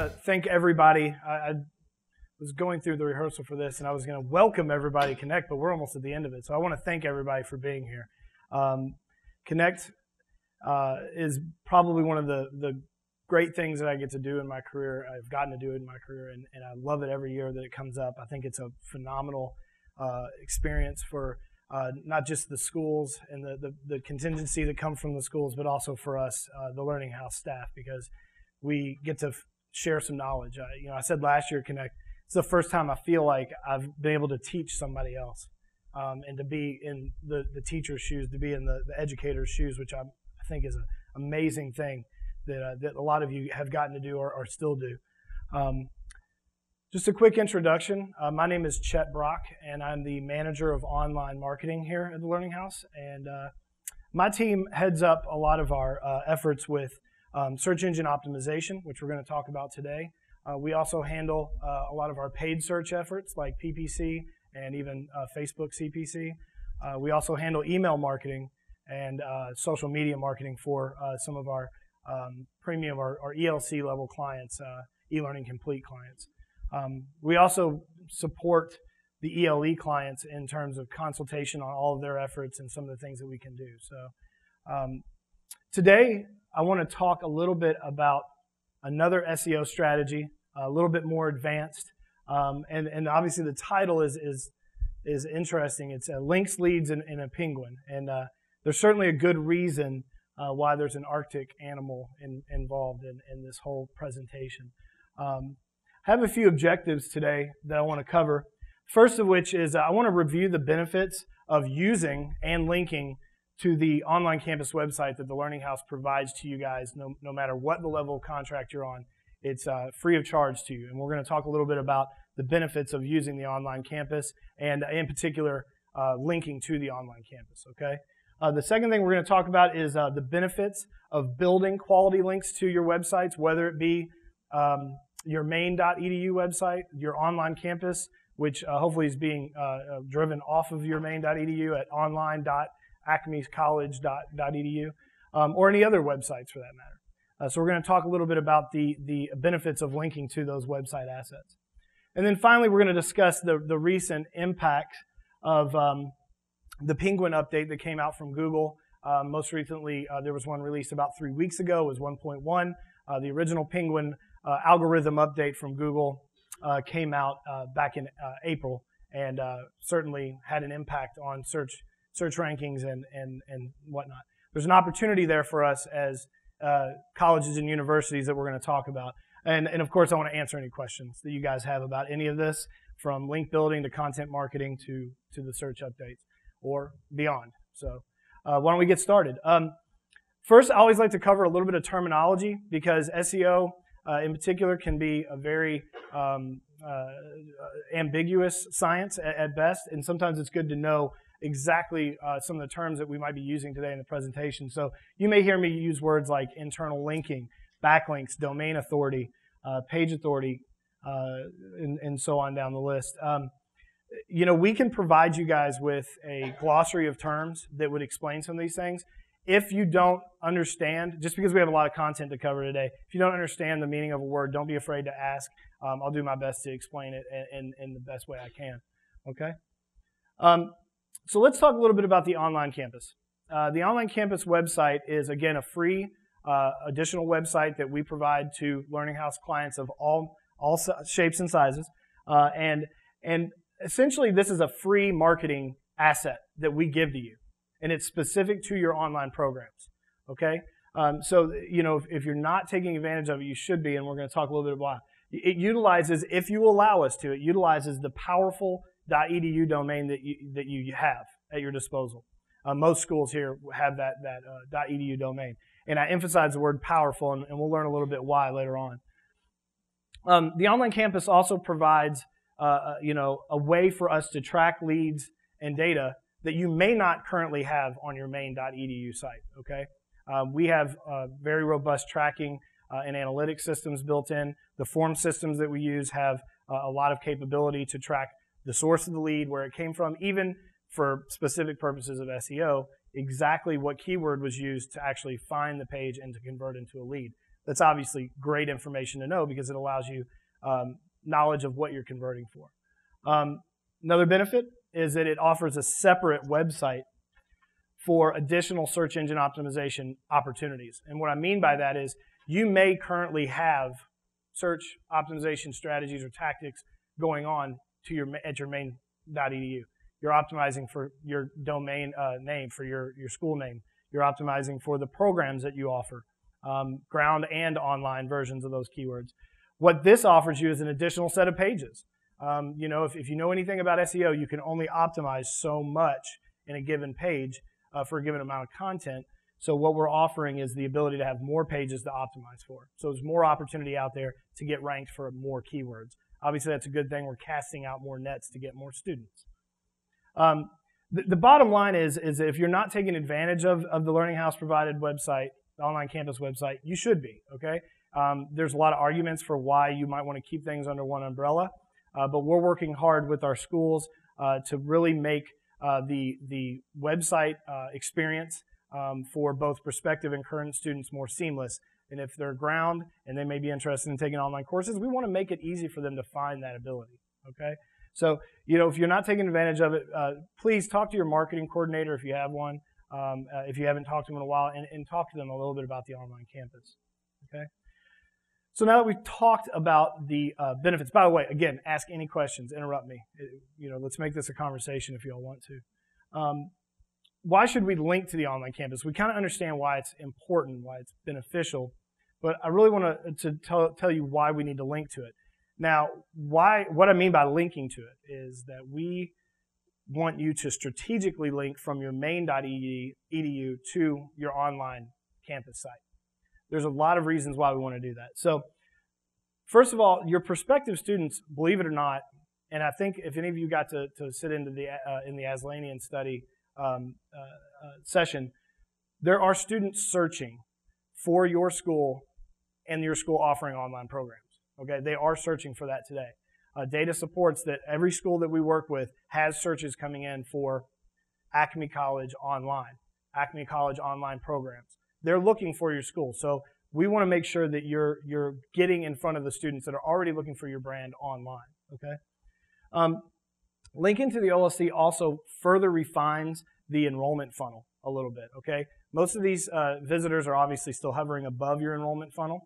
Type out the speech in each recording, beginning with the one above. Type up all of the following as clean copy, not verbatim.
to thank everybody. I was going through the rehearsal for this, and I was going to welcome everybody to Connect, but we're almost at the end of it. So I want to thank everybody for being here. Connect is probably one of the great things that I get to do in my career. I've gotten to do it in my career, and I love it every year that it comes up. I think it's a phenomenal experience for not just the schools and the contingency that comes from the schools, but also for us, the Learning House staff, because we get to share some knowledge. I said last year, Connect, it's the first time I feel like I've been able to teach somebody else, and to be in the teacher's shoes, to be in the educator's shoes, which I think is an amazing thing that a lot of you have gotten to do or still do. Just a quick introduction. My name is Chet Brock, and I'm the manager of online marketing here at the Learning House. And my team heads up a lot of our efforts with search engine optimization, which we're going to talk about today. We also handle a lot of our paid search efforts like PPC and even Facebook CPC. We also handle email marketing and social media marketing for some of our premium or ELC level clients, e-learning complete clients. We also support the ELE clients in terms of consultation on all of their efforts and some of the things that we can do. So today I want to talk a little bit about another SEO strategy, a little bit more advanced, and obviously the title is interesting. It's links, leads, and a penguin, and there's certainly a good reason why there's an Arctic animal involved in this whole presentation. I have a few objectives today that I want to cover. First of which is I want to review the benefits of using and linking to the online campus website that the Learning House provides to you guys, no matter what the level of contract you're on. It's free of charge to you. And we're going to talk a little bit about the benefits of using the online campus and in particular linking to the online campus, okay? The second thing we're going to talk about is the benefits of building quality links to your websites, whether it be your main.edu website, your online campus, which hopefully is being driven off of your main.edu at online.acmescollege.edu, or any other websites for that matter. So we're going to talk a little bit about the benefits of linking to those website assets. And then finally, we're going to discuss the recent impact of the Penguin update that came out from Google. Most recently, there was one released about 3 weeks ago. It was 1.1. The original Penguin algorithm update from Google came out back in April, and certainly had an impact on search rankings and whatnot. There's an opportunity there for us as colleges and universities that we're going to talk about. And of course, I want to answer any questions that you guys have about any of this, from link building to content marketing to the search updates or beyond. So why don't we get started? First, I always like to cover a little bit of terminology, because SEO in particular can be a very ambiguous science at best, and sometimes it's good to know exactly some of the terms that we might be using today in the presentation. So you may hear me use words like internal linking, backlinks, domain authority, page authority, and so on down the list. We can provide you guys with a glossary of terms that would explain some of these things. If you don't understand, just because we have a lot of content to cover today, if you don't understand the meaning of a word, don't be afraid to ask. I'll do my best to explain it in the best way I can. Okay? So let's talk a little bit about the online campus. The online campus website is, again, a free additional website that we provide to Learning House clients of all shapes and sizes. And essentially, this is a free marketing asset that we give to you, and it's specific to your online programs, okay? So, if you're not taking advantage of it, you should be, and we're going to talk a little bit about it. It utilizes, if you allow us to, it utilizes the powerful .edu domain that you have at your disposal. Most schools here have that .edu domain, and I emphasize the word powerful, and we'll learn a little bit why later on. The online campus also provides a way for us to track leads and data that you may not currently have on your main.edu site, okay? We have very robust tracking and analytics systems built in. The form systems that we use have a lot of capability to track the source of the lead, where it came from, even for specific purposes of SEO, exactly what keyword was used to actually find the page and to convert into a lead. That's obviously great information to know because it allows you knowledge of what you're converting for. Another benefit is that it offers a separate website for additional search engine optimization opportunities. And what I mean by that is you may currently have search optimization strategies or tactics going on at your main.edu. You're optimizing for your domain name, for your school name. You're optimizing for the programs that you offer, ground and online versions of those keywords. What this offers you is an additional set of pages. If you know anything about SEO, you can only optimize so much in a given page for a given amount of content. So what we're offering is the ability to have more pages to optimize for. So there's more opportunity out there to get ranked for more keywords. Obviously, that's a good thing. We're casting out more nets to get more students. The bottom line is that if you're not taking advantage of the Learning House provided website, the online campus website, you should be, okay? There's a lot of arguments for why you might want to keep things under one umbrella, but we're working hard with our schools to really make the website experience for both prospective and current students more seamless. And if they're ground and they may be interested in taking online courses, we want to make it easy for them to find that ability, okay? So, if you're not taking advantage of it, please talk to your marketing coordinator if you have one, if you haven't talked to them in a while, and talk to them a little bit about the online campus, okay? So now that we've talked about the benefits, by the way, again, ask any questions, interrupt me. Let's make this a conversation if you all want to. Why should we link to the online campus? We kind of understand why it's important, why it's beneficial, but I really want to tell you why we need to link to it. Now, what I mean by linking to it is that we want you to strategically link from your main.edu to your online campus site. There's a lot of reasons why we want to do that. So, first of all, your prospective students, believe it or not, and I think if any of you got to sit into in the Aslanian study session, there are students searching for your school and your school offering online programs. Okay, they are searching for that today. Data supports that every school that we work with has searches coming in for Acme College Online, Acme College Online programs. They're looking for your school. So we want to make sure that you're getting in front of the students that are already looking for your brand online. Okay. Linking to the OLC also further refines the enrollment funnel a little bit. Okay. Most of these visitors are obviously still hovering above your enrollment funnel.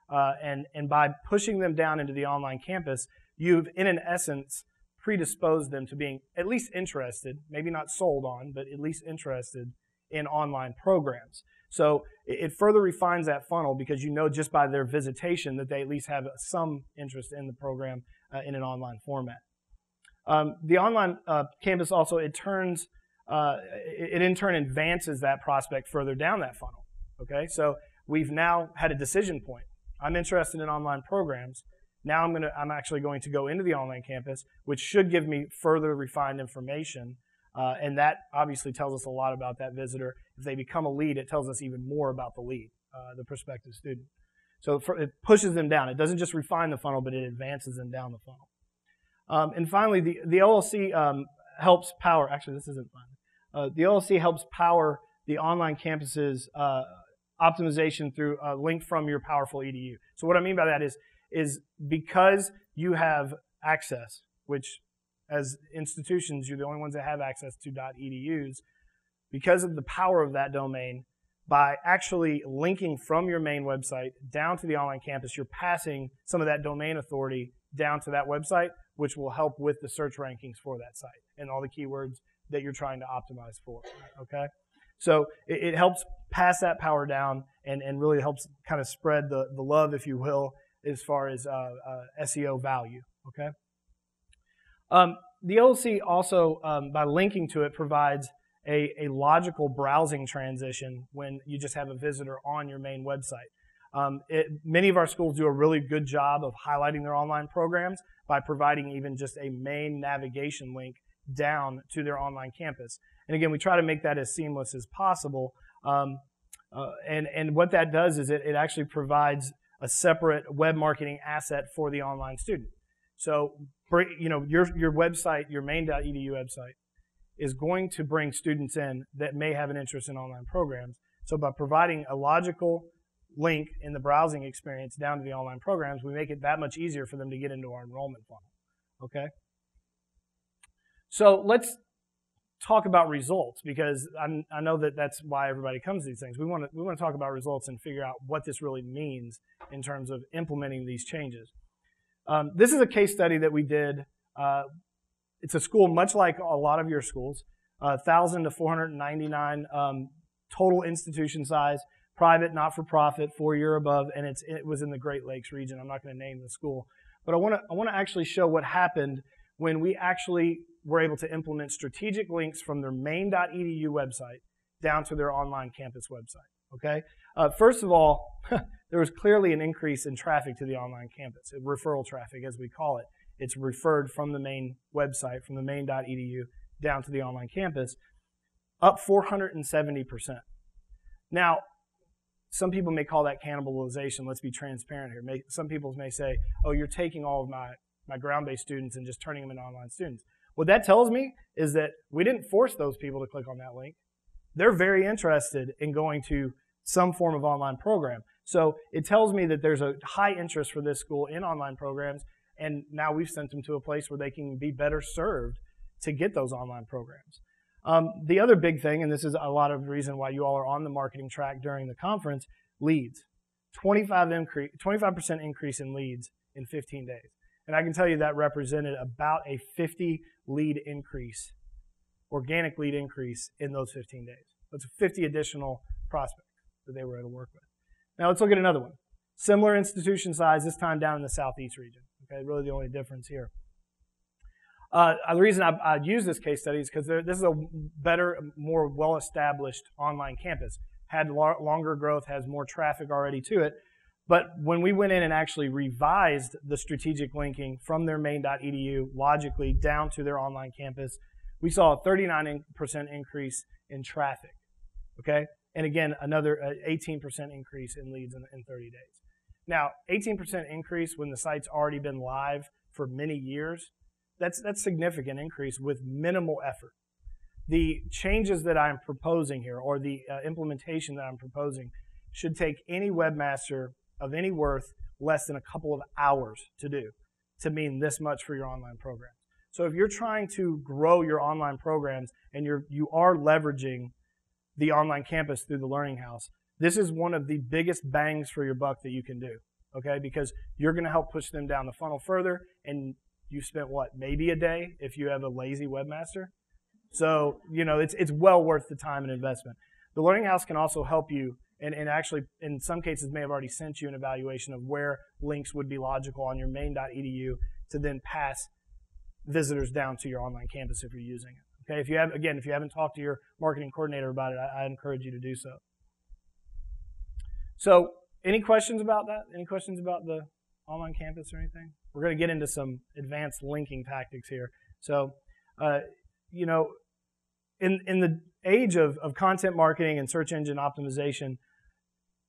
And by pushing them down into the online campus, you've, in an essence, predisposed them to being at least interested, maybe not sold on, but at least interested in online programs. So it further refines that funnel because you know just by their visitation that they at least have some interest in the program in an online format. The online campus also, it in turn advances that prospect further down that funnel. Okay, so we've now had a decision point. I'm interested in online programs. Now I'm actually going to go into the online campus, which should give me further refined information. And that obviously tells us a lot about that visitor. If they become a lead, it tells us even more about the lead, the prospective student. So it pushes them down. It doesn't just refine the funnel, but it advances them down the funnel. And finally, the OLC helps power, actually this isn't fun. The OLC helps power the online campus's optimization through a link from your powerful EDU. So what I mean by that is because you have access, which as institutions, you're the only ones that have access to .edus, because of the power of that domain, by actually linking from your main website down to the online campus, you're passing some of that domain authority down to that website, which will help with the search rankings for that site and all the keywords that you're trying to optimize for, okay? So it helps pass that power down and really helps kind of spread the love, if you will, as far as SEO value, okay? The OLC also, by linking to it, provides a logical browsing transition when you just have a visitor on your main website. Many of our schools do a really good job of highlighting their online programs by providing even just a main navigation link down to their online campus. And again, we try to make that as seamless as possible. And what that does is it actually provides a separate web marketing asset for the online student. So, your website, your main.edu website, is going to bring students in that may have an interest in online programs. So by providing a logical link in the browsing experience down to the online programs, we make it that much easier for them to get into our enrollment funnel. Okay? So let's talk about results, because I know that that's why everybody comes to these things. We want to talk about results and figure out what this really means in terms of implementing these changes. This is a case study that we did. It's a school much like a lot of your schools, 1,000 to 499 total institution size, private, not-for-profit, 4-year above, and it was in the Great Lakes region. I'm not going to name the school, but I want to actually show what happened when we actually were able to implement strategic links from their main.edu website down to their online campus website. Okay. First of all, there was clearly an increase in traffic to the online campus, referral traffic as we call it. It's referred from the main website, from the main.edu down to the online campus, up 470%. Now, some people may call that cannibalization. Let's be transparent here. Some people may say, oh, you're taking all of my ground-based students and just turning them into online students. What that tells me is that we didn't force those people to click on that link. They're very interested in going to some form of online program. So it tells me that there's a high interest for this school in online programs, and now we've sent them to a place where they can be better served to get those online programs. The other big thing, and this is a lot of the reason why you all are on the marketing track during the conference, leads. 25% increase in leads in 15 days. And I can tell you that represented about a 50 lead increase, organic lead increase in those 15 days. That's 50 additional prospects that they were able to work with. Now let's look at another one. Similar institution size, this time down in the Southeast region. Okay, really the only difference here. The reason I use this case study is because this is a better, more well-established online campus. Had longer growth, has more traffic already to it. But when we went in and actually revised the strategic linking from their main.edu logically down to their online campus, we saw a 39% increase in traffic. Okay? And again, another 18% increase in leads in 30 days. Now, 18% increase when the site's already been live for many years, that's significant increase with minimal effort. The changes that I'm proposing here, or the implementation that I'm proposing, should take any webmaster of any worth less than a couple of hours to do to mean this much for your online programs. So if you're trying to grow your online programs and you are leveraging the online campus through the Learning House, this is one of the biggest bangs for your buck that you can do, okay? Because you're going to help push them down the funnel further, and you spent what, maybe a day if you have a lazy webmaster? So, you know, it's well worth the time and investment. The Learning House can also help you, and actually, in some cases, may have already sent you an evaluation of where links would be logical on your main.edu to then pass visitors down to your online campus if you're using it. Okay, if you haven't talked to your marketing coordinator about it, I encourage you to do so. So, any questions about that? Any questions about the online campus or anything? We're going to get into some advanced linking tactics here. So, you know, in the age of content marketing and search engine optimization,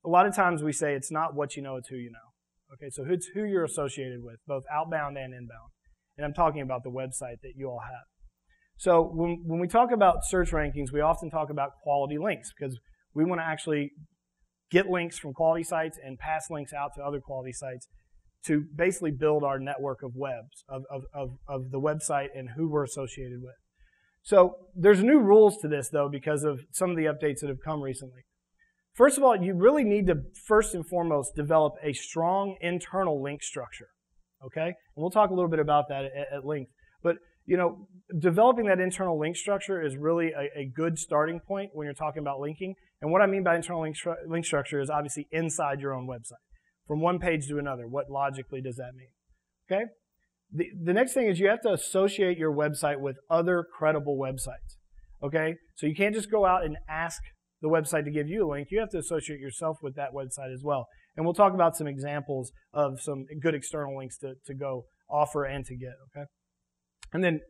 a lot of times we say it's not what you know, it's who you know. Okay, so it's who you're associated with, both outbound and inbound. And I'm talking about the website that you all have. So when we talk about search rankings, we often talk about quality links because we want to actually get links from quality sites and pass links out to other quality sites to basically build our network of webs, of the website and who we're associated with. So there's new rules to this, though, because of some of the updates that have come recently. First of all, you really need to, first and foremost, develop a strong internal link structure, okay? And we'll talk a little bit about that at length. But, you know, developing that internal link structure is really a good starting point when you're talking about linking. And what I mean by internal link structure is obviously inside your own website. From one page to another, what logically does that mean? Okay? The next thing is you have to associate your website with other credible websites. Okay? So you can't just go out and ask the website to give you a link. You have to associate yourself with that website as well. And we'll talk about some examples of some good external links to go offer and to get. Okay? And then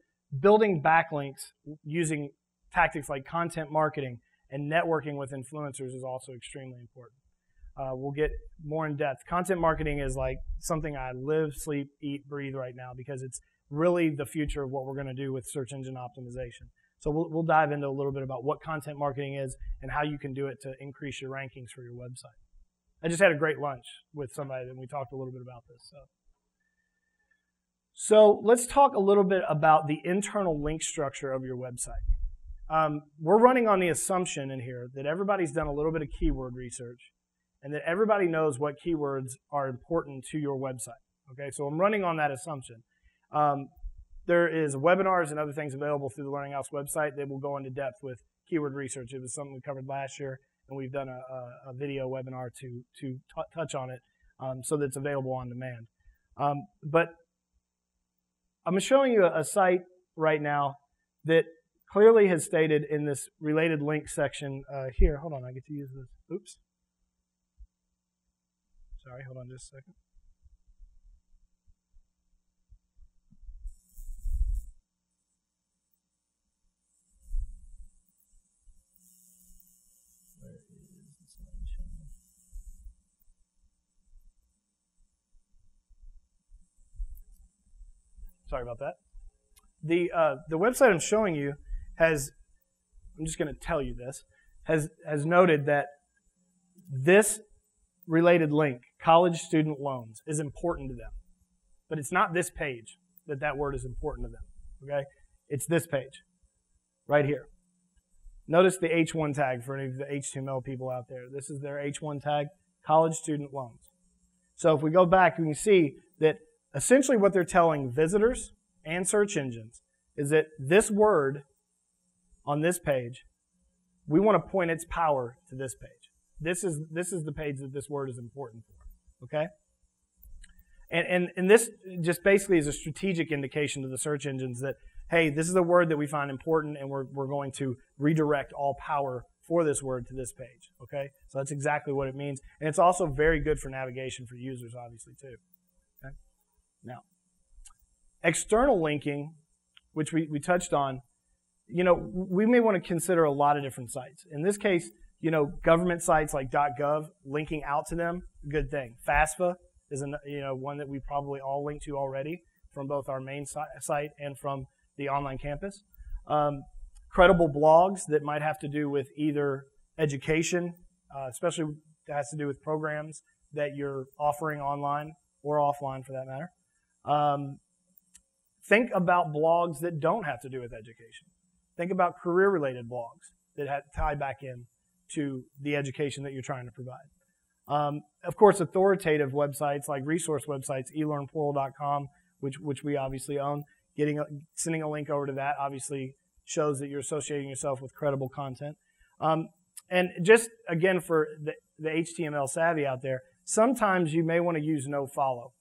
building backlinks using tactics like content marketing and networking with influencers is also extremely important. We'll get more in depth. Content marketing is like something I live, sleep, eat, breathe right now because it's really the future of what we're going to do with search engine optimization. So we'll dive into a little bit about what content marketing is and how you can do it to increase your rankings for your website. I just had a great lunch with somebody, and we talked a little bit about this. So let's talk a little bit about the internal link structure of your website. We're running on the assumption in here that everybody's done a little bit of keyword research and that everybody knows what keywords are important to your website. Okay, so I'm running on that assumption. There is webinars and other things available through the Learning House website that will go into depth with keyword research. It was something we covered last year, and we've done a video webinar to touch on it so that it's available on demand. But I'm showing you a site right now that clearly has stated in this related link section here. Hold on, I get to use this. Oops. Sorry, hold on just a second. Sorry about that. The website I'm showing you has, I'm just going to tell you this, has noted that this related link, college student loans, is important to them. But it's not this page that word is important to them. Okay? It's this page, right here. Notice the H1 tag for any of the HTML people out there. This is their H1 tag, college student loans. So if we go back, we can see that essentially what they're telling visitors and search engines is that this word on this page, we want to point its power to this page. This is the page that this word is important for. Okay? And this just basically is a strategic indication to the search engines that, hey, this is a word that we find important, and we're going to redirect all power for this word to this page. Okay? So that's exactly what it means. And it's also very good for navigation for users, obviously, too. Okay? Now, external linking, which we touched on, we may want to consider a lot of different sites. In this case, government sites like .gov, linking out to them, good thing. FAFSA is one that we probably all link to already from both our main site and from the online campus. Credible blogs that might have to do with either education, especially that has to do with programs that you're offering online or offline for that matter. Think about blogs that don't have to do with education. Think about career-related blogs that tie back in to the education that you're trying to provide. Of course, authoritative websites like resource websites, elearnportal.com, which we obviously own, sending a link over to that obviously shows that you're associating yourself with credible content. And just, again, for the HTML savvy out there, sometimes you may want to use nofollow.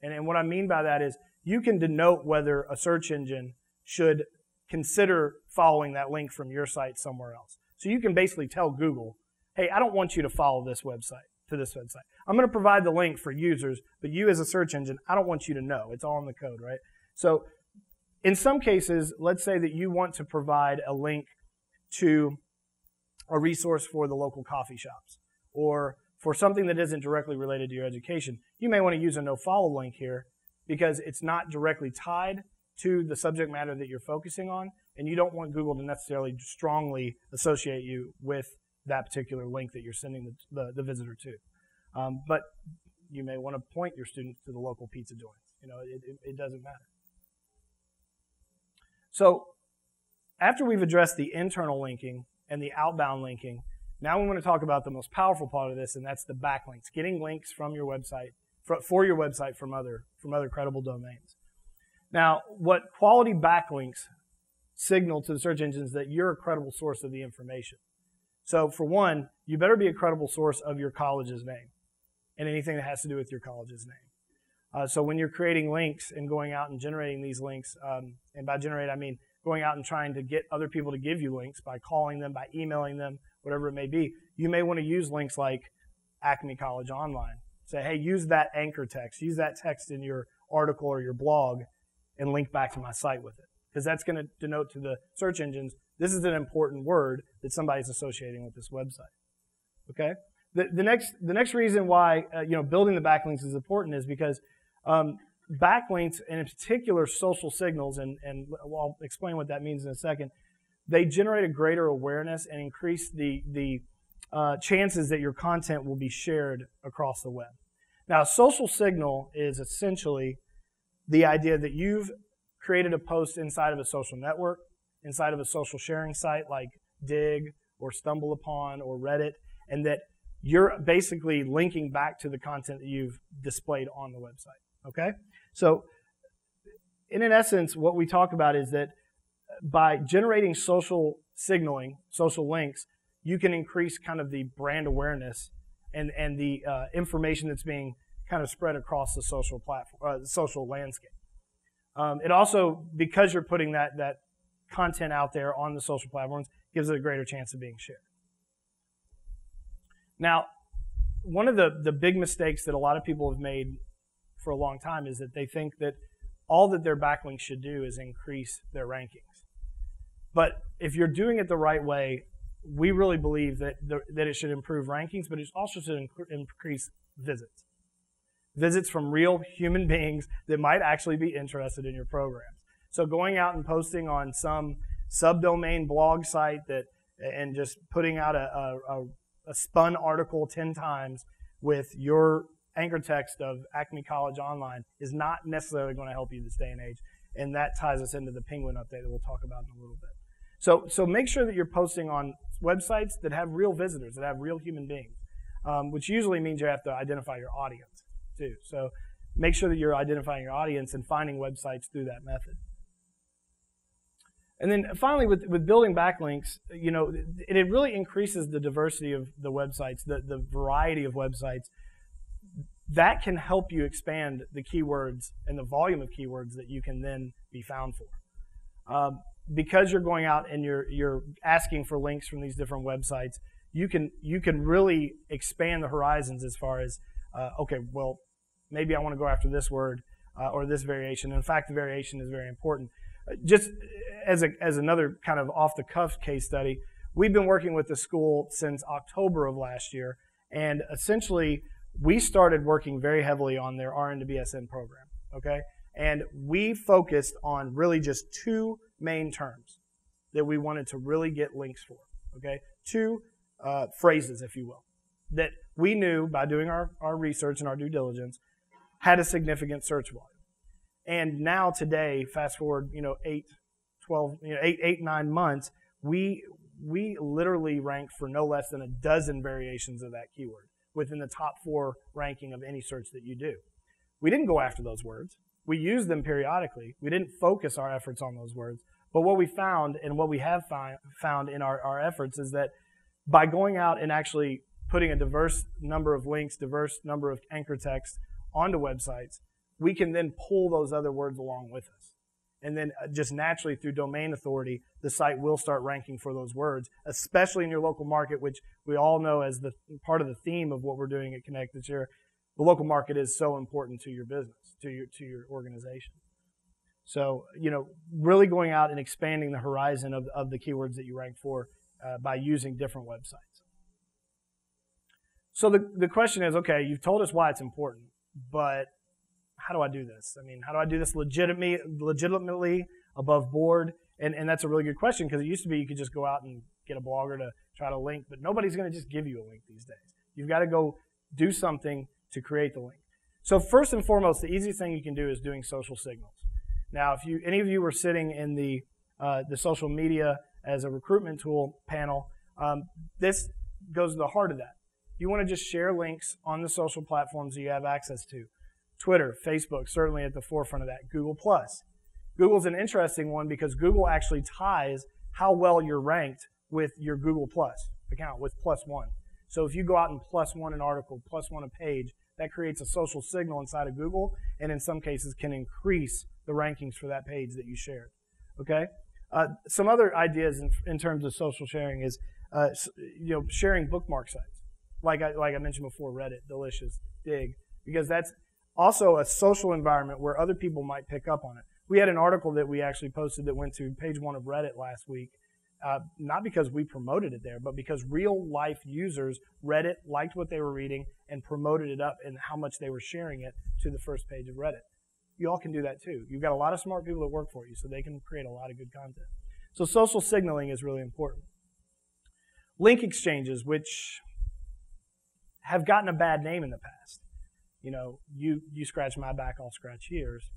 And what I mean by that is you can denote whether a search engine should consider following that link from your site somewhere else. So you can basically tell Google, hey, I don't want you to follow this website to this website. I'm going to provide the link for users, but you as a search engine, I don't want you to know. It's all in the code, right? So in some cases, let's say that you want to provide a link to a resource for the local coffee shops or for something that isn't directly related to your education. You may want to use a nofollow link here because it's not directly tied to the subject matter that you're focusing on, and you don't want Google to necessarily strongly associate you with that particular link that you're sending the visitor to. But you may want to point your students to the local pizza joint. It doesn't matter. So after we've addressed the internal linking and the outbound linking, now we want to talk about the most powerful part of this, and that's the backlinks, getting links from your website, for your website from other credible domains. Now, what quality backlinks signal to the search engines that you're a credible source of the information. So for one, you better be a credible source of your college's name and anything that has to do with your college's name. So when you're creating links and going out and generating these links, and by generate I mean going out and trying to get other people to give you links by calling them, by emailing them, whatever it may be, you may want to use links like Acme College Online. Say, hey, use that anchor text, use that text in your article or your blog and link back to my site with it. Because that's going to denote to the search engines, this is an important word that somebody's associating with this website. Okay? The next reason why building the backlinks is important is because backlinks, and in particular social signals, and I'll explain what that means in a second, they generate a greater awareness and increase the chances that your content will be shared across the web. Now, a social signal is essentially the idea that you've created a post inside of a social network, inside of a social sharing site like Dig or StumbleUpon or Reddit, and that you're basically linking back to the content that you've displayed on the website. Okay? So, in essence, what we talk about is that by generating social signaling, social links, you can increase kind of the brand awareness and the information that's being kind of spread across the social platform, social landscape. It also, because you're putting that content out there on the social platforms, gives it a greater chance of being shared. Now, one of the big mistakes that a lot of people have made for a long time is that they think that all that their backlinks should do is increase their rankings. But if you're doing it the right way, we really believe that it should improve rankings, but it also should increase visits. Visits from real human beings that might actually be interested in your programs. So going out and posting on some subdomain blog site and just putting out a spun article 10 times with your anchor text of Acme College Online is not necessarily going to help you this day and age. And that ties us into the Penguin update that we'll talk about in a little bit. So make sure that you're posting on websites that have real visitors, that have real human beings, which usually means you have to identify your audience too. So make sure that you're identifying your audience and finding websites through that method. And then finally, with building backlinks, it really increases the diversity of the websites, the variety of websites. That can help you expand the keywords and the volume of keywords that you can then be found for. Because you're going out and you're asking for links from these different websites, you can really expand the horizons as far as okay, well, maybe I want to go after this word or this variation. In fact, the variation is very important. Just as another kind of off-the-cuff case study, we've been working with the school since October of last year, and essentially we started working very heavily on their RN to BSN program. Okay, and we focused on really just two main terms that we wanted to really get links for. Okay, two phrases, if you will, that we knew by doing our research and our due diligence had a significant search volume. And now today, fast forward, 8, 9 months, we literally rank for no less than a dozen variations of that keyword within the top 4 ranking of any search that you do. We didn't go after those words. We used them periodically. We didn't focus our efforts on those words. But what we found and what we have found in our efforts is that by going out and actually putting a diverse number of links, diverse number of anchor text onto websites, we can then pull those other words along with us. And then just naturally through domain authority, the site will start ranking for those words, especially in your local market, which we all know as the part of the theme of what we're doing at Connect this year. The local market is so important to your business, to your organization. So, really going out and expanding the horizon of the keywords that you rank for by using different websites. So the question is, okay, you've told us why it's important, but how do I do this? I mean, how do I do this legitimately, above board? And that's a really good question, because it used to be you could just go out and get a blogger to try to link, but nobody's going to just give you a link these days. You've got to go do something to create the link. So first and foremost, the easiest thing you can do is doing social signals. Now, if any of you were sitting in the social media as a recruitment tool panel, this goes to the heart of that. You want to just share links on the social platforms that you have access to. Twitter, Facebook, certainly at the forefront of that. Google+. Google's an interesting one because Google actually ties how well you're ranked with your Google+ account, with +1. So if you go out and +1 an article, +1 a page, that creates a social signal inside of Google, and in some cases can increase the rankings for that page that you shared. Okay? Some other ideas in terms of social sharing is sharing bookmark sites. Like I mentioned before, Reddit, Delicious, Dig, because that's also a social environment where other people might pick up on it. We had an article that we actually posted that went to page 1 of Reddit last week, not because we promoted it there, but because real-life users read it, liked what they were reading, and promoted it up and how much they were sharing it to the first page of Reddit. You all can do that too. You've got a lot of smart people that work for you, so they can create a lot of good content. So social signaling is really important. Link exchanges, which have gotten a bad name in the past. You scratch my back, I'll scratch yours,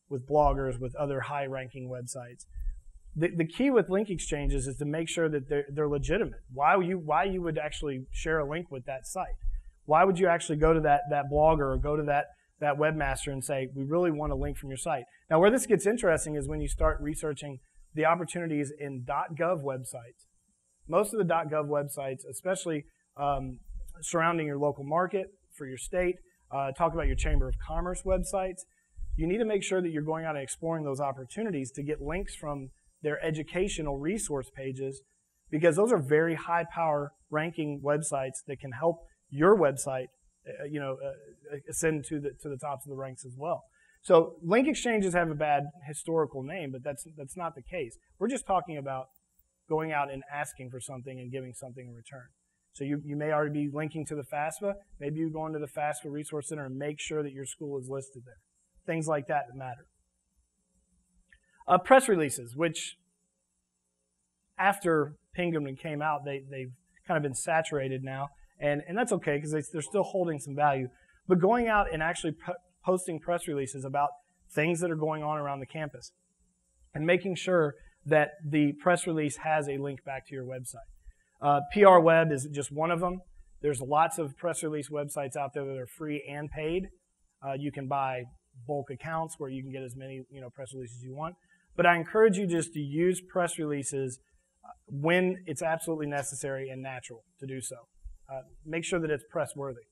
with bloggers, with other high-ranking websites. The key with link exchanges is to make sure that they're legitimate. Why you would actually share a link with that site? Why would you actually go to that blogger or go to that webmaster and say, we really want a link from your site? Now, where this gets interesting is when you start researching the opportunities in .gov websites. Most of the .gov websites, especially surrounding your local market for your state, talk about your Chamber of Commerce websites. You need to make sure that you're going out and exploring those opportunities to get links from their educational resource pages, because those are very high power ranking websites that can help your website ascend to the tops of the ranks as well. So link exchanges have a bad historical name, but that's not the case. We're just talking about going out and asking for something and giving something in return. So you may already be linking to the FAFSA. Maybe you go into the FAFSA Resource Center and make sure that your school is listed there. Things like that matter. Press releases, which after Pinghamton came out, they've kind of been saturated now. And that's okay because they're still holding some value. But going out and actually posting press releases about things that are going on around the campus and making sure that the press release has a link back to your website. PR Web is just one of them. There's lots of press release websites out there that are free and paid. You can buy bulk accounts where you can get as many press releases as you want. But I encourage you just to use press releases when it's absolutely necessary and natural to do so. Make sure that it's press worthy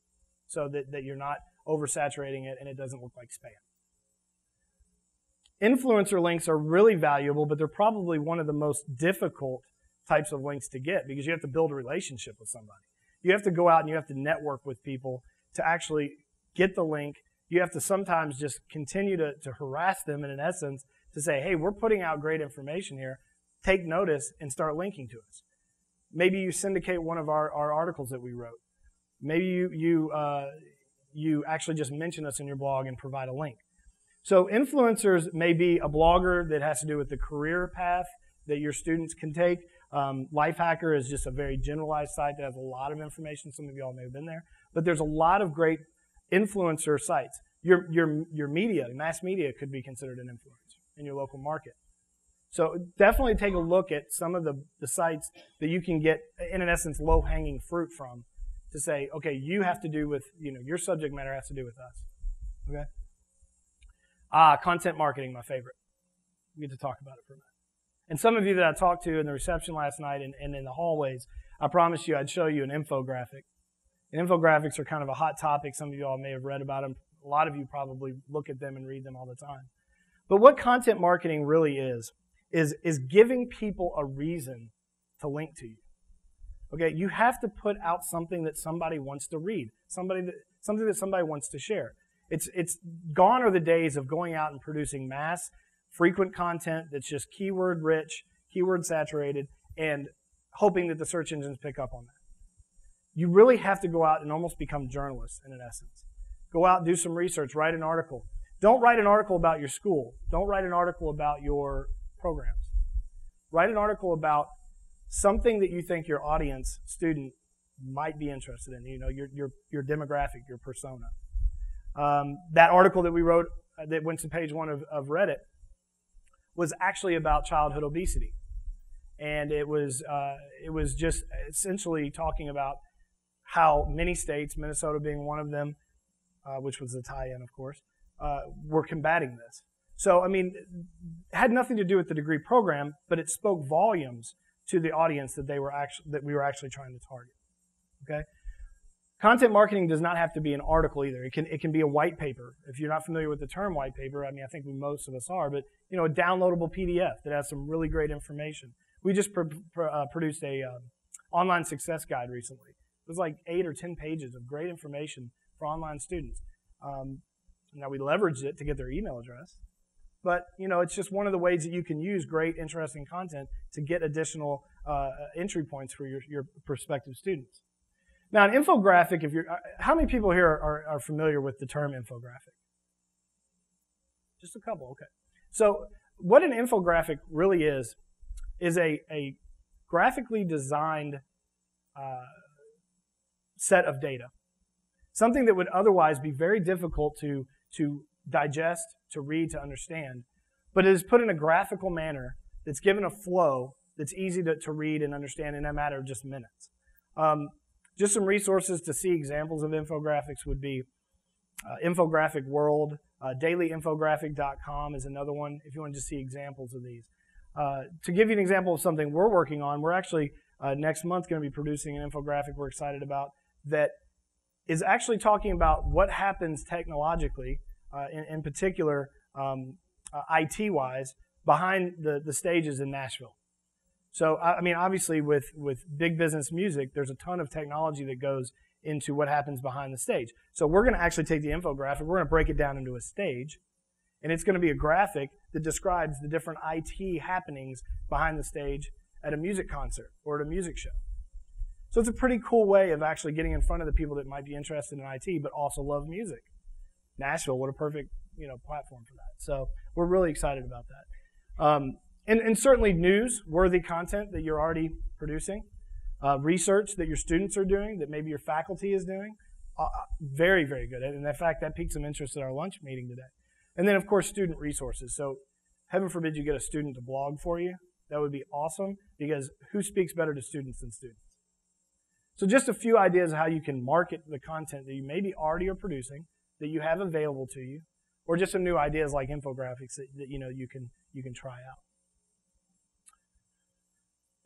so that you're not oversaturating it and it doesn't look like spam. Influencer links are really valuable, but they're probably one of the most difficult types of links to get because you have to build a relationship with somebody. You have to go out and you have to network with people to actually get the link. You have to sometimes just continue to harass them in essence to say, hey, we're putting out great information here. Take notice and start linking to us. Maybe you syndicate one of our articles that we wrote. Maybe you actually just mention us in your blog and provide a link. So influencers may be a blogger that has to do with the career path that your students can take. Lifehacker is just a very generalized site that has a lot of information. Some of you all may have been there. But there's a lot of great influencer sites. Your media, mass media, could be considered an influencer in your local market. So definitely take a look at some of the sites that you can get, in essence, low-hanging fruit from to say, okay, you have to do with, your subject matter has to do with us. Okay? Content marketing, my favorite. We get to talk about it for a minute. And some of you that I talked to in the reception last night and in the hallways, I promised you I'd show you an infographic. And infographics are kind of a hot topic. Some of you all may have read about them. A lot of you probably look at them and read them all the time. But what content marketing really is giving people a reason to link to you. Okay, you have to put out something that somebody wants to read, something that somebody wants to share. It's gone are the days of going out and producing mass, frequent content that's just keyword rich, keyword saturated, and hoping that the search engines pick up on that. You really have to go out and almost become journalists in essence. Go out and do some research, write an article. Don't write an article about your school. Don't write an article about your programs. Write an article about something that you think your audience, student, might be interested in, your demographic, your persona. That article that we wrote that went to page 1 of Reddit was actually about childhood obesity. And it was just essentially talking about how many states, Minnesota being one of them, which was the tie-in, of course, were combating this. So, it had nothing to do with the degree program, but it spoke volumes to the audience that we were actually trying to target. Okay? Content marketing does not have to be an article either. It can be a white paper. If you're not familiar with the term white paper, I think most of us are, but a downloadable PDF that has some really great information. We just produced a online success guide recently. It was like 8 or 10 pages of great information for online students. Now we leveraged it to get their email address, but it's just one of the ways that you can use great, interesting content to get additional entry points for your prospective students. Now, an infographic, how many people here are familiar with the term infographic? Just a couple, okay. So what an infographic really is a graphically designed set of data. Something that would otherwise be very difficult to digest, to read, to understand, but it is put in a graphical manner that's given a flow that's easy to read and understand in a matter of just minutes. Just some resources to see examples of infographics would be Infographic World, dailyinfographic.com is another one if you want to just see examples of these. To give you an example of something we're working on, we're actually next month going to be producing an infographic we're excited about that is actually talking about what happens technologically, in particular IT-wise, behind the stages in Nashville. So, I mean, obviously with big business music, there's a ton of technology that goes into what happens behind the stage. So we're going to actually take the infographic, we're going to break it down into a stage, and it's going to be a graphic that describes the different IT happenings behind the stage at a music concert or at a music show. So it's a pretty cool way of actually getting in front of the people that might be interested in IT but also love music. Nashville, what a perfect platform for that. So we're really excited about that. And certainly news-worthy content that you're already producing, research that your students are doing, that maybe your faculty is doing, very, very good. And in fact, that piqued some interest at our lunch meeting today. And then, of course, student resources. So heaven forbid you get a student to blog for you. That would be awesome, because who speaks better to students than students? So just a few ideas of how you can market the content that you maybe already are producing, that you have available to you, or just some new ideas like infographics that you can try out.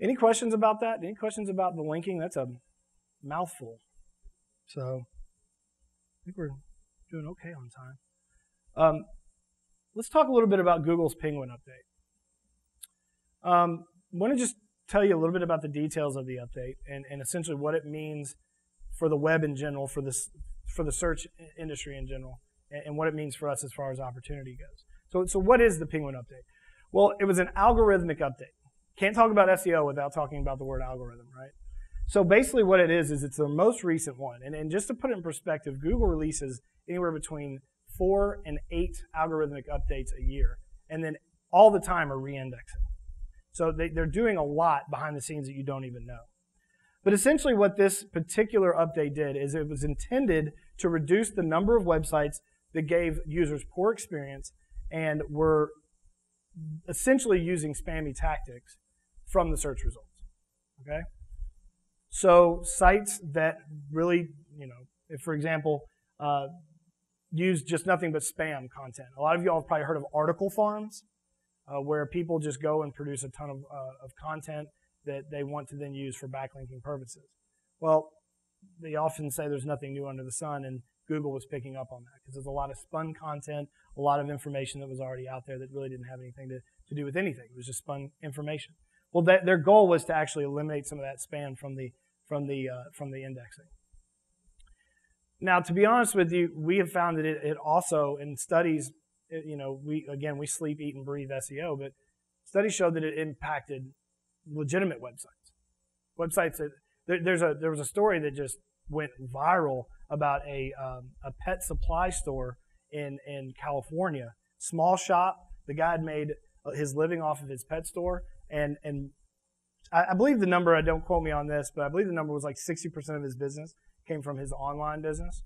Any questions about that? Any questions about the linking? That's a mouthful. So I think we're doing okay on time. Let's talk a little bit about Google's Penguin update. I want to just tell you a little bit about the details of the update and essentially what it means for the web in general, for the search industry in general, and what it means for us as far as opportunity goes. So what is the Penguin update? Well, it was an algorithmic update. Can't talk about SEO without talking about the word algorithm, right? So basically what it is it's the most recent one. And just to put it in perspective, Google releases anywhere between 4 and 8 algorithmic updates a year. And then all the time are re-indexing. So they're doing a lot behind the scenes that you don't even know. But essentially what this particular update did is it was intended to reduce the number of websites that gave users poor experience and were essentially using spammy tactics from the search results. Okay? So sites that really, if for example, use just nothing but spam content. A lot of you all have probably heard of article farms, where people just go and produce a ton of content that they want to then use for backlinking purposes. Well, they often say there's nothing new under the sun, and Google was picking up on that because there's a lot of spun content, a lot of information that was already out there that really didn't have anything to do with anything. It was just spun information. Well, their goal was to actually eliminate some of that spam from the indexing. Now, to be honest with you, we have found that it also, in studies, we sleep, eat, and breathe SEO, but studies showed that it impacted legitimate websites. Websites that there was a story that just went viral about a pet supply store in California, small shop. The guy had made his living off of his pet store, and I believe the number. Don't quote me on this, but I believe the number was like 60% of his business came from his online business.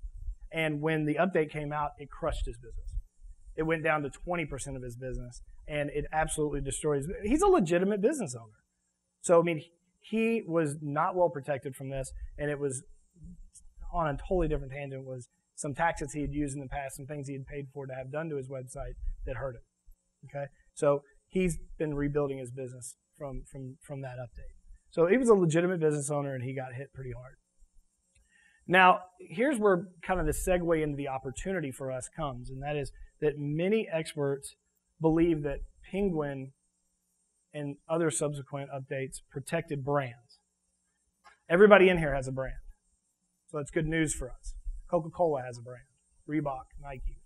And when the update came out, it crushed his business. It went down to 20% of his business, and it absolutely destroys. He's a legitimate business owner. So, I mean, he was not well protected from this, and it was on a totally different tangent, was some tactics he had used in the past, some things he had paid for to have done to his website that hurt him. Okay? So he's been rebuilding his business from that update. So he was a legitimate business owner, and he got hit pretty hard. Now, here's where kind of the segue into the opportunity for us comes, and that is that many experts believe that Penguin and other subsequent updates protected brands. Everybody in here has a brand. So that's good news for us. Coca-Cola has a brand. Reebok, Nike,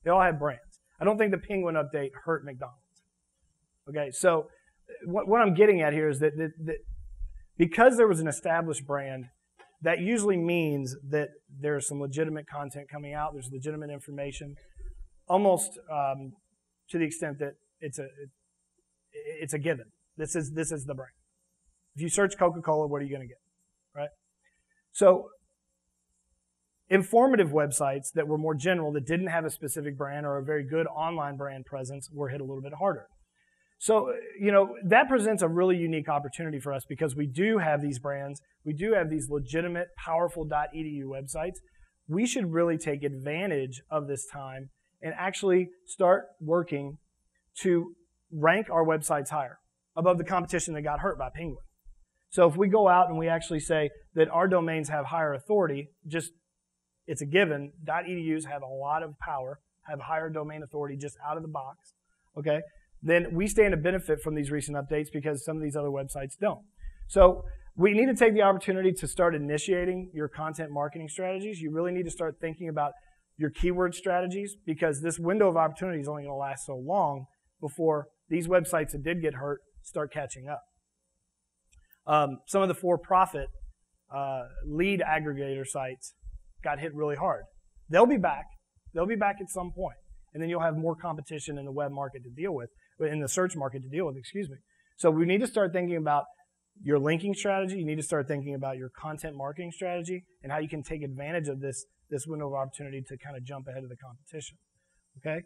they all have brands. I don't think the Penguin update hurt McDonald's. Okay, so what I'm getting at here is that because there was an established brand, that usually means that there's some legitimate content coming out, there's legitimate information, almost to the extent that it's a given. This is the brand. If you search Coca-Cola, what are you going to get, right? So informative websites that were more general, that didn't have a specific brand or a very good online brand presence, were hit a little bit harder. So, that presents a really unique opportunity for us because we do have these brands, we do have these legitimate, powerful .edu websites. We should really take advantage of this time and actually start working to rank our websites higher above the competition that got hurt by Penguin. So if we go out and we actually say that our domains have higher authority, it's a given, .edus have a lot of power, have higher domain authority just out of the box, okay? Then we stand to benefit from these recent updates because some of these other websites don't. So we need to take the opportunity to start initiating your content marketing strategies. You really need to start thinking about your keyword strategies because this window of opportunity is only going to last so long before these websites that did get hurt start catching up. Some of the for-profit lead aggregator sites got hit really hard. They'll be back. They'll be back at some point. And then you'll have more competition in the web market to deal with, in the search market to deal with, excuse me. So we need to start thinking about your linking strategy. You need to start thinking about your content marketing strategy and how you can take advantage of this window of opportunity to kind of jump ahead of the competition. Okay?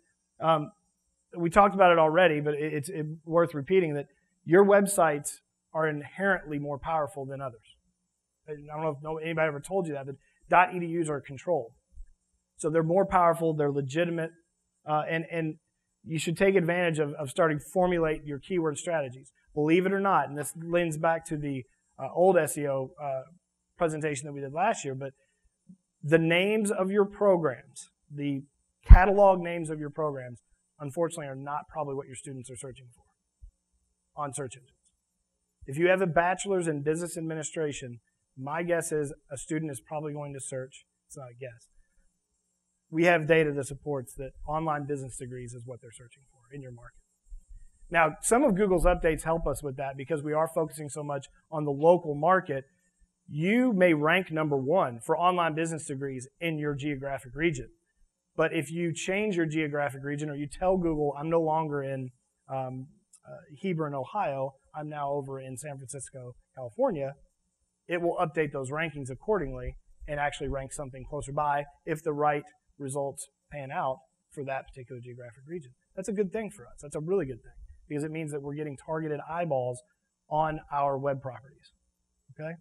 We talked about it already, but it's worth repeating that your websites are inherently more powerful than others. I don't know if anybody ever told you that, but .edus are controlled. So they're more powerful, they're legitimate, and you should take advantage of starting to formulate your keyword strategies. Believe it or not, and this lends back to the old SEO presentation that we did last year, but the names of your programs, the catalog names of your programs, unfortunately are not probably what your students are searching for on search engines. If you have a bachelor's in business administration, my guess is a student is probably going to search, it's not a guess. We have data that supports that online business degrees is what they're searching for in your market. Now, some of Google's updates help us with that because we are focusing so much on the local market. You may rank #1 for online business degrees in your geographic region. But if you change your geographic region or you tell Google, I'm no longer in Hebron, Ohio, I'm now over in San Francisco, California, it will update those rankings accordingly and actually rank something closer by if the right results pan out for that particular geographic region. That's a good thing for us. That's a really good thing because it means that we're getting targeted eyeballs on our web properties. Okay?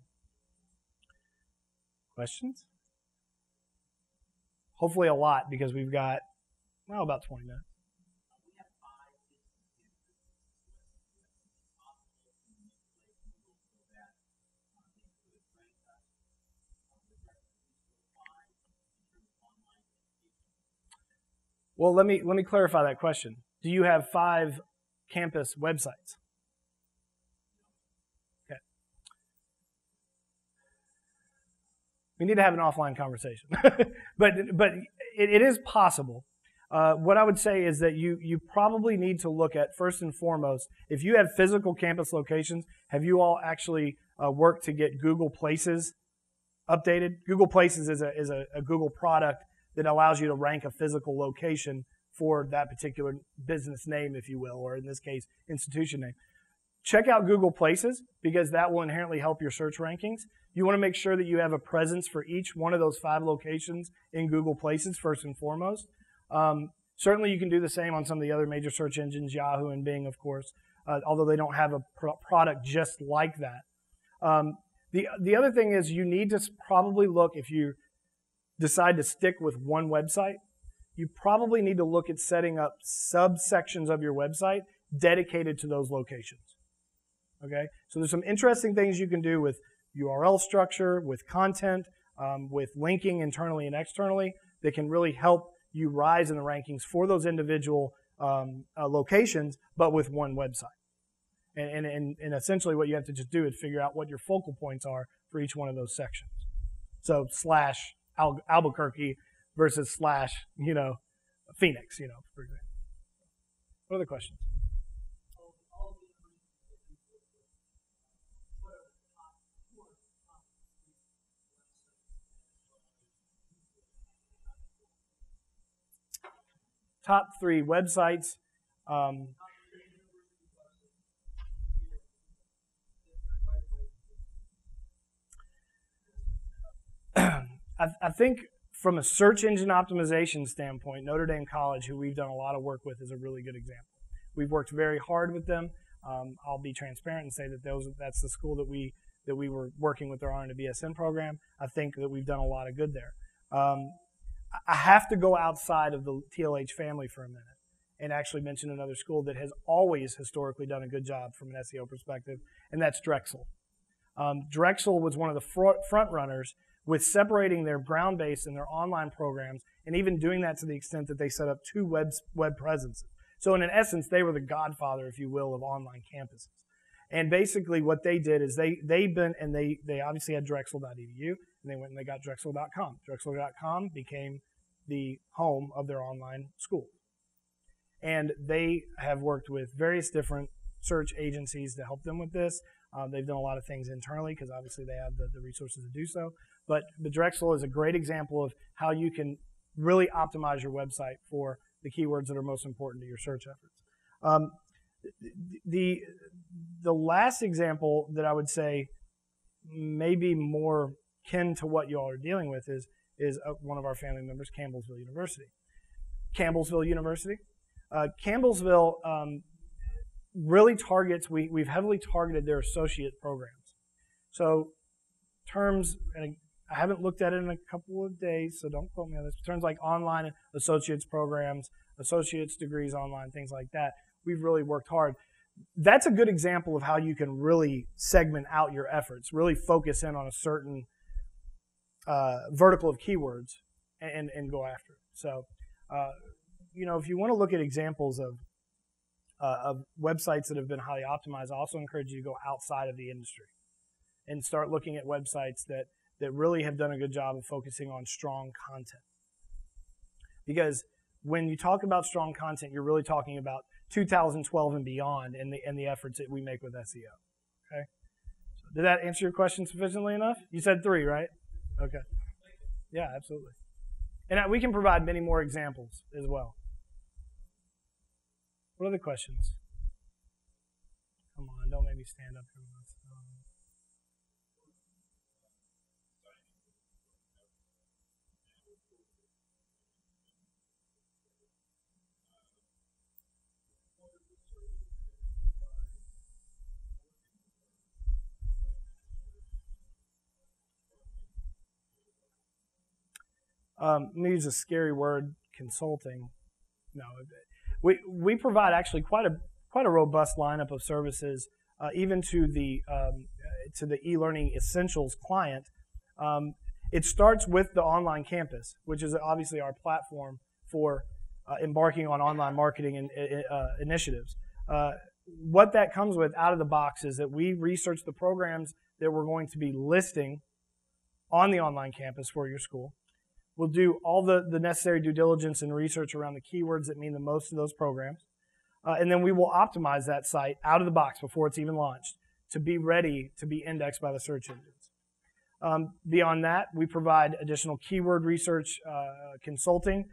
Questions? Hopefully a lot because we've got, well, about 20 minutes. Well, let me clarify that question. Do you have 5 campus websites? Okay. We need to have an offline conversation. but it is possible. What I would say is that you probably need to look at, first and foremost, if you have physical campus locations, have you all actually worked to get Google Places updated? Google Places is a Google product that allows you to rank a physical location for that particular business name, if you will, or in this case, institution name. Check out Google Places because that will inherently help your search rankings. You want to make sure that you have a presence for each one of those 5 locations in Google Places, first and foremost. Certainly you can do the same on some of the other major search engines, Yahoo and Bing, of course, although they don't have a product just like that. The other thing is you need to probably look, if you decide to stick with one website, you probably need to look at setting up subsections of your website dedicated to those locations. Okay? So there's some interesting things you can do with URL structure, with content, with linking internally and externally that can really help you rise in the rankings for those individual locations, but with one website. And essentially what you have to just do is figure out what your focal points are for each one of those sections. So / Albuquerque versus / Phoenix, for example. What other questions? Top 3 websites. I think from a search engine optimization standpoint, Notre Dame College, who we've done a lot of work with, is a really good example. We've worked very hard with them. I'll be transparent and say that that's the school that we were working with their RN to BSN program. I think that we've done a lot of good there. I have to go outside of the TLH family for a minute and actually mention another school that has always historically done a good job from an SEO perspective, and that's Drexel. Drexel was one of the front runners with separating their ground-based and their online programs, and even doing that to the extent that they set up 2 web presences. So in essence, they were the godfather, if you will, of online campuses. And basically what they did is they obviously had drexel.edu, and they went and they got drexel.com. Drexel.com became the home of their online school. And they have worked with various different search agencies to help them with this. They've done a lot of things internally because obviously they have the resources to do so. But Drexel is a great example of how you can really optimize your website for the keywords that are most important to your search efforts. The last example that I would say maybe more kin to what you all are dealing with is one of our family members, Campbellsville University. Campbellsville University. Campbellsville really targets, we've heavily targeted their associate programs. So terms, and I haven't looked at it in a couple of days, so don't quote me on this, terms like online associates programs, associates degrees online, things like that, we've really worked hard. That's a good example of how you can really segment out your efforts, really focus in on a certain vertical of keywords and go after it. So, if you want to look at examples of websites that have been highly optimized, I also encourage you to go outside of the industry and start looking at websites that really have done a good job of focusing on strong content. Because when you talk about strong content, you're really talking about 2012 and beyond and the efforts that we make with SEO. Okay? So did that answer your question sufficiently enough? You said 3, right? Okay. Yeah, absolutely. And we can provide many more examples as well. What other questions? Come on, don't make me stand up here. Let me use a scary word, consulting. No, we provide actually quite a robust lineup of services, even to the e-learning essentials client. It starts with the online campus, which is obviously our platform for embarking on online marketing and initiatives. What that comes with out of the box is that we research the programs that we're going to be listing on the online campus for your school. We'll do all the necessary due diligence and research around the keywords that mean the most to those programs. And then we will optimize that site out of the box before it's even launched to be ready to be indexed by the search engines. Beyond that, we provide additional keyword research consulting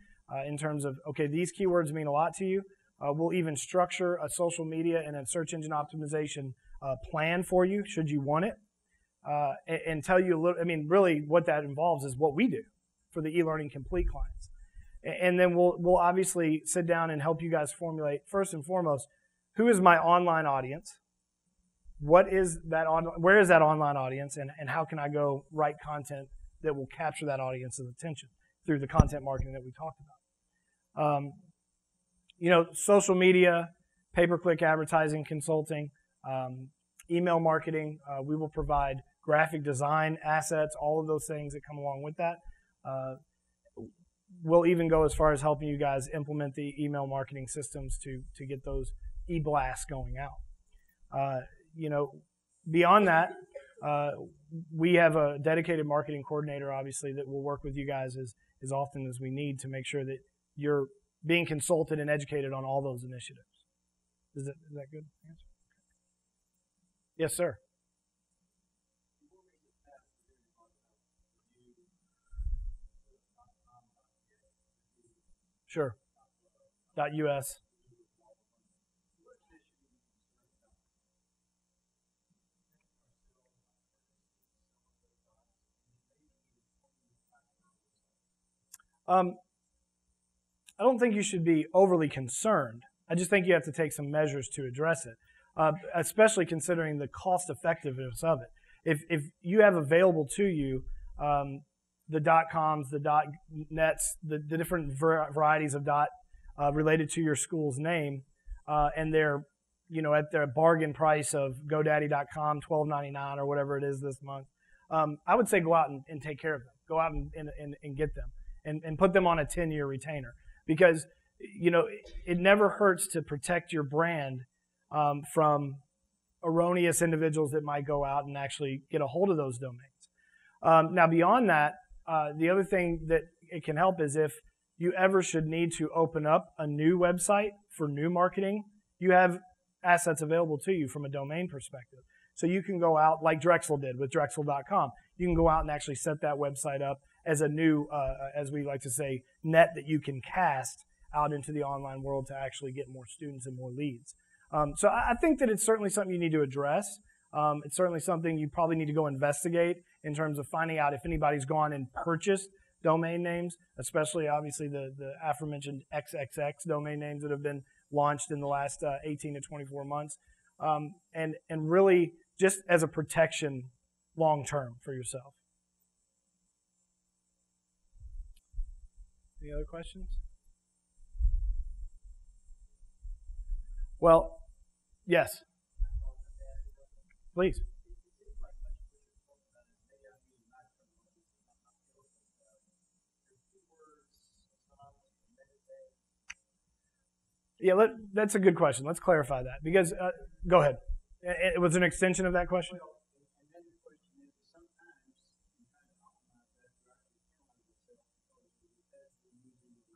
in terms of, okay, these keywords mean a lot to you. We'll even structure a social media and a search engine optimization plan for you, should you want it, and tell you a little, really what that involves is what we do for the e-learning complete clients. And then we'll obviously sit down and help you guys formulate, first and foremost, who is my online audience? What is that where is that online audience, and how can I go write content that will capture that audience's attention through the content marketing that we talked about. Social media, pay-per-click advertising, consulting, email marketing. We will provide graphic design assets, all of those things that come along with that. We'll even go as far as helping you guys implement the email marketing systems to get those e-blasts going out. Beyond that, we have a dedicated marketing coordinator, obviously, that will work with you guys as often as we need to make sure that you're being consulted and educated on all those initiatives. Is that good? Yes, sir. Sure. .us. I don't think you should be overly concerned. I just think you have to take some measures to address it, especially considering the cost effectiveness of it. If you have available to you the .coms, the .nets, the different varieties of related to your school's name, and they're at their bargain price of GoDaddy.com, $12.99 or whatever it is this month, I would say go out and take care of them. Go out and get them and put them on a 10-year retainer, because it never hurts to protect your brand from erroneous individuals that might go out and actually get a hold of those domains. Now, beyond that, the other thing that it can help is if you ever should need to open up a new website for new marketing, you have assets available to you from a domain perspective. So you can go out like Drexel did with Drexel.com. You can go out and actually set that website up as a new, as we like to say, net that you can cast out into the online world to actually get more students and more leads. So I think that it's certainly something you need to address. It's certainly something you probably need to go investigate in terms of finding out if anybody's gone and purchased domain names, especially obviously the aforementioned XXX domain names that have been launched in the last 18 to 24 months, and really just as a protection long term for yourself. Any other questions? Well, yes. Please. Yeah, that's a good question. Let's clarify that, because go ahead. It was an extension of that question?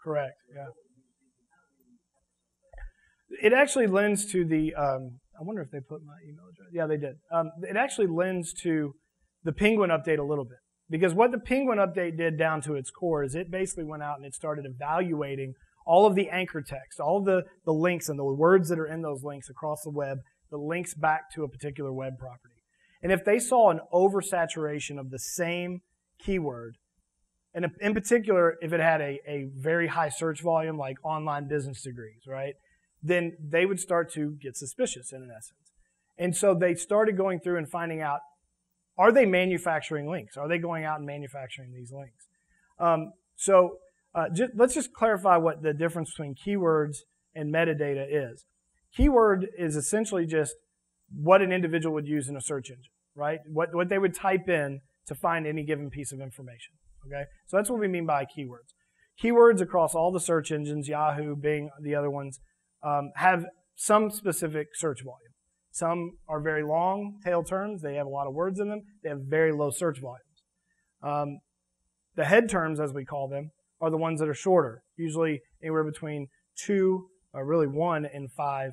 Correct, yeah. It actually lends to the, I wonder if they put my email address. Yeah, they did. It actually lends to the Penguin update a little bit, because what the Penguin update did down to its core is it basically went out and it started evaluating all of the anchor text, all of the links and the words that are in those links across the web, the links back to a particular web property. And if they saw an oversaturation of the same keyword, and in particular, if it had a very high search volume, like online business degrees, right, then they would start to get suspicious in essence. And so they started going through and finding out, are they manufacturing links? Are they going out and manufacturing these links? Let's just clarify what the difference between keywords and metadata is. Keyword is essentially just what an individual would use in a search engine, right? What they would type in to find any given piece of information, okay? So that's what we mean by keywords. Keywords across all the search engines, Yahoo, Bing, the other ones, have some specific search volume. Some are very long tail terms. They have a lot of words in them. They have very low search volumes. The head terms, as we call them, are the ones that are shorter, usually anywhere between 2, or really 1 and 5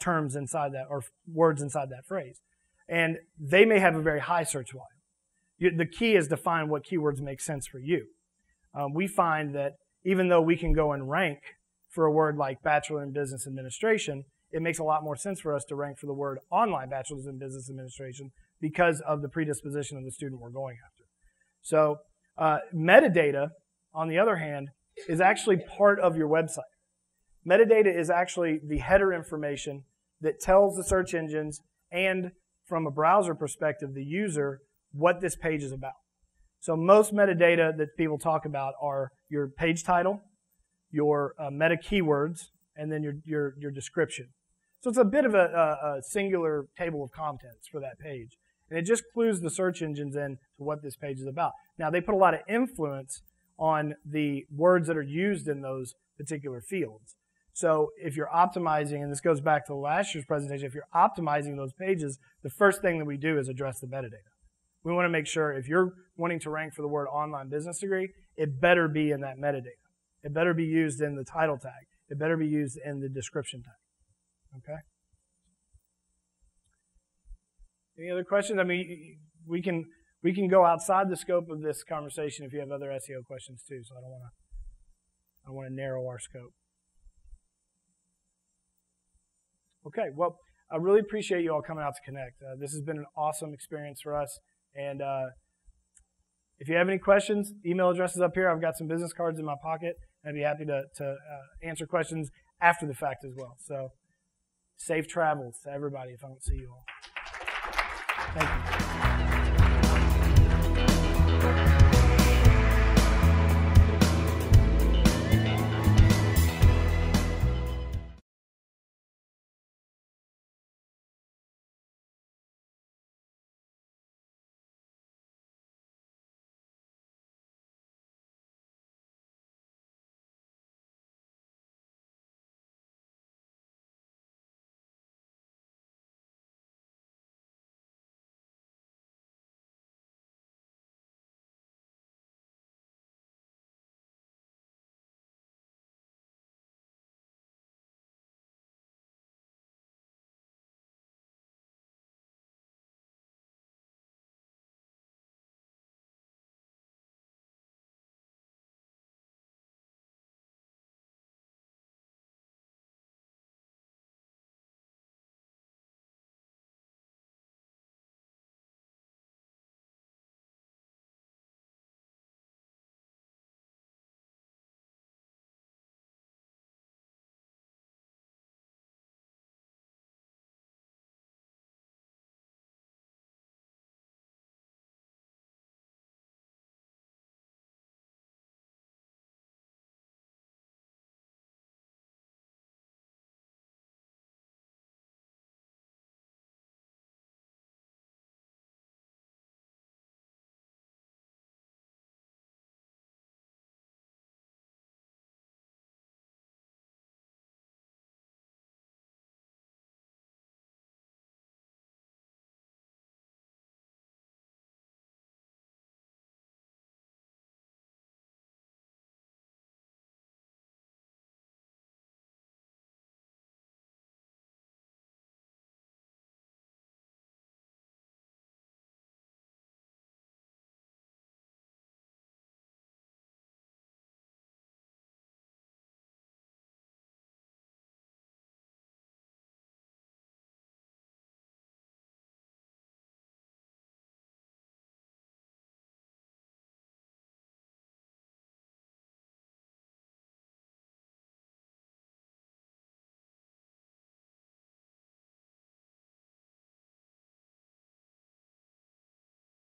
terms inside that, or words inside that phrase. And they may have a very high search volume. The key is to find what keywords make sense for you. We find that even though we can go and rank for a word like Bachelor in Business Administration, it makes a lot more sense for us to rank for the word online Bachelor's in Business Administration because of the predisposition of the student we're going after. So metadata, on the other hand, is actually part of your website. Metadata is actually the header information that tells the search engines and, from a browser perspective, the user, what this page is about. So most metadata that people talk about are your page title, your meta keywords, and then your description. So it's a bit of a singular table of contents for that page. And it just clues the search engines in to what this page is about. Now, they put a lot of influence on the words that are used in those particular fields. So if you're optimizing, and this goes back to last year's presentation, if you're optimizing those pages, the first thing that we do is address the metadata. We want to make sure if you're wanting to rank for the word online business degree, it better be in that metadata. It better be used in the title tag. It better be used in the description tag. Okay? Any other questions? I mean, we can go outside the scope of this conversation if you have other SEO questions too. So I don't want to narrow our scope. Okay. Well, I really appreciate you all coming out to connect. This has been an awesome experience for us, and if you have any questions, email address is up here. I've got some business cards in my pocket. I'd be happy to answer questions after the fact as well. So safe travels to everybody if I don't see you all. Thank you.